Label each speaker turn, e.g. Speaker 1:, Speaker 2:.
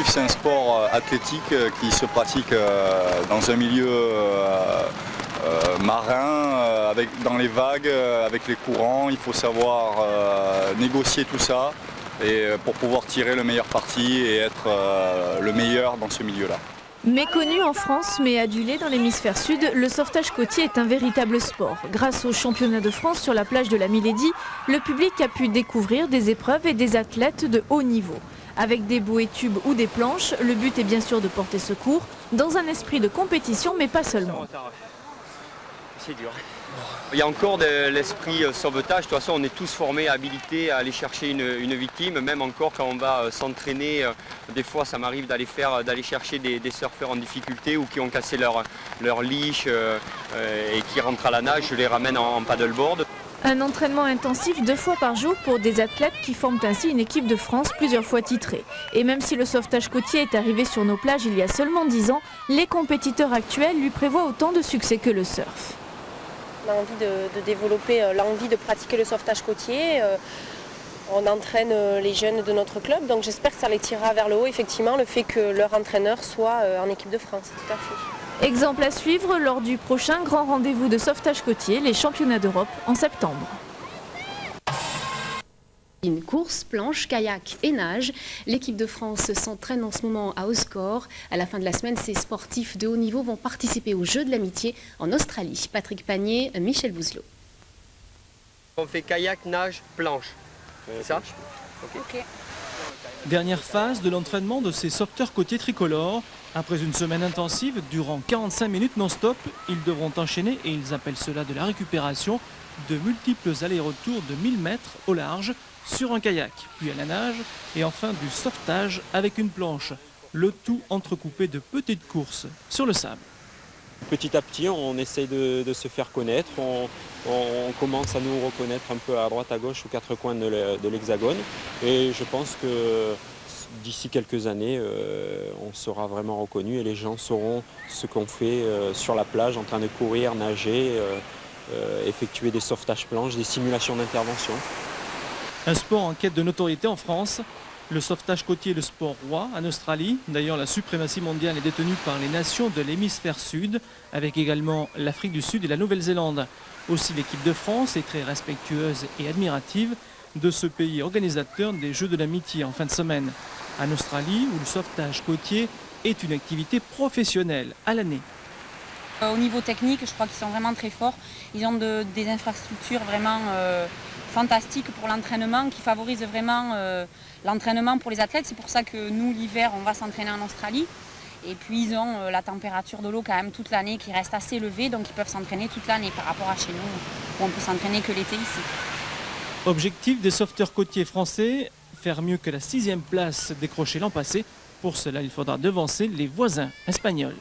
Speaker 1: c'est un sport athlétique qui se pratique dans un milieu marin, dans les vagues, avec les courants. Il faut savoir négocier tout ça pour pouvoir tirer le meilleur parti et être le meilleur dans ce milieu-là.
Speaker 2: Méconnu en France mais adulé dans l'hémisphère sud, le sauvetage côtier est un véritable sport. Grâce au championnat de France sur la plage de la Milady, le public a pu découvrir des épreuves et des athlètes de haut niveau. Avec des bouées tubes ou des planches, le but est bien sûr de porter secours dans un esprit de compétition mais pas seulement.
Speaker 3: C'est dur. Il y a encore de l'esprit sauvetage. De toute façon, on est tous formés, habilités à aller chercher une victime. Même encore quand on va s'entraîner, des fois ça m'arrive d'aller chercher des surfeurs en difficulté ou qui ont cassé leur leash et qui rentrent à la nage. Je les ramène en paddleboard.
Speaker 2: Un entraînement intensif 2 fois par jour pour des athlètes qui forment ainsi une équipe de France plusieurs fois titrée. Et même si le sauvetage côtier est arrivé sur nos plages il y a seulement 10 ans, les compétiteurs actuels lui prévoient autant de succès que le surf.
Speaker 4: On a envie de développer l'envie de pratiquer le sauvetage côtier. On entraîne les jeunes de notre club, donc j'espère que ça les tirera vers le haut, effectivement, le fait que leur entraîneur soit en équipe de France, tout à fait.
Speaker 2: Exemple à suivre lors du prochain grand rendez-vous de sauvetage côtier, les championnats d'Europe en septembre.
Speaker 5: Une course, planche, kayak et nage. L'équipe de France s'entraîne en ce moment à Oscore. À la fin de la semaine, ces sportifs de haut niveau vont participer aux Jeux de l'amitié en Australie. Patrick Panier, Michel Bouzelot.
Speaker 3: On fait kayak, nage, planche. C'est ça ?
Speaker 4: Ok.
Speaker 6: Dernière phase de l'entraînement de ces sauveteurs côtiers tricolores. Après une semaine intensive, durant 45 minutes non-stop, ils devront enchaîner, et ils appellent cela de la récupération, de multiples allers-retours de 1000 mètres au large sur un kayak, puis à la nage, et enfin du sauvetage avec une planche. Le tout entrecoupé de petites courses sur le sable.
Speaker 7: Petit à petit, on essaye de se faire connaître, on commence à nous reconnaître un peu à droite, à gauche, aux 4 coins de l'hexagone. Et je pense que d'ici quelques années, on sera vraiment reconnu et les gens sauront ce qu'on fait sur la plage, en train de courir, nager, effectuer des sauvetages planches, des simulations d'intervention.
Speaker 6: Un sport en quête de notoriété en France. Le sauvetage côtier est le sport roi en Australie. D'ailleurs, la suprématie mondiale est détenue par les nations de l'hémisphère sud, avec également l'Afrique du Sud et la Nouvelle-Zélande. Aussi, l'équipe de France est très respectueuse et admirative de ce pays organisateur des Jeux de l'amitié en fin de semaine. En Australie, où le sauvetage côtier est une activité professionnelle à l'année.
Speaker 8: Au niveau technique, je crois qu'ils sont vraiment très forts. Ils ont des infrastructures vraiment fantastiques pour l'entraînement, qui favorisent vraiment l'entraînement pour les athlètes. C'est pour ça que nous, l'hiver, on va s'entraîner en Australie. Et puis, ils ont la température de l'eau quand même toute l'année qui reste assez élevée, donc ils peuvent s'entraîner toute l'année par rapport à chez nous, où on peut s'entraîner que l'été ici.
Speaker 6: Objectif des sauveteurs côtiers français, faire mieux que la 6e place décrochée l'an passé. Pour cela, il faudra devancer les voisins espagnols.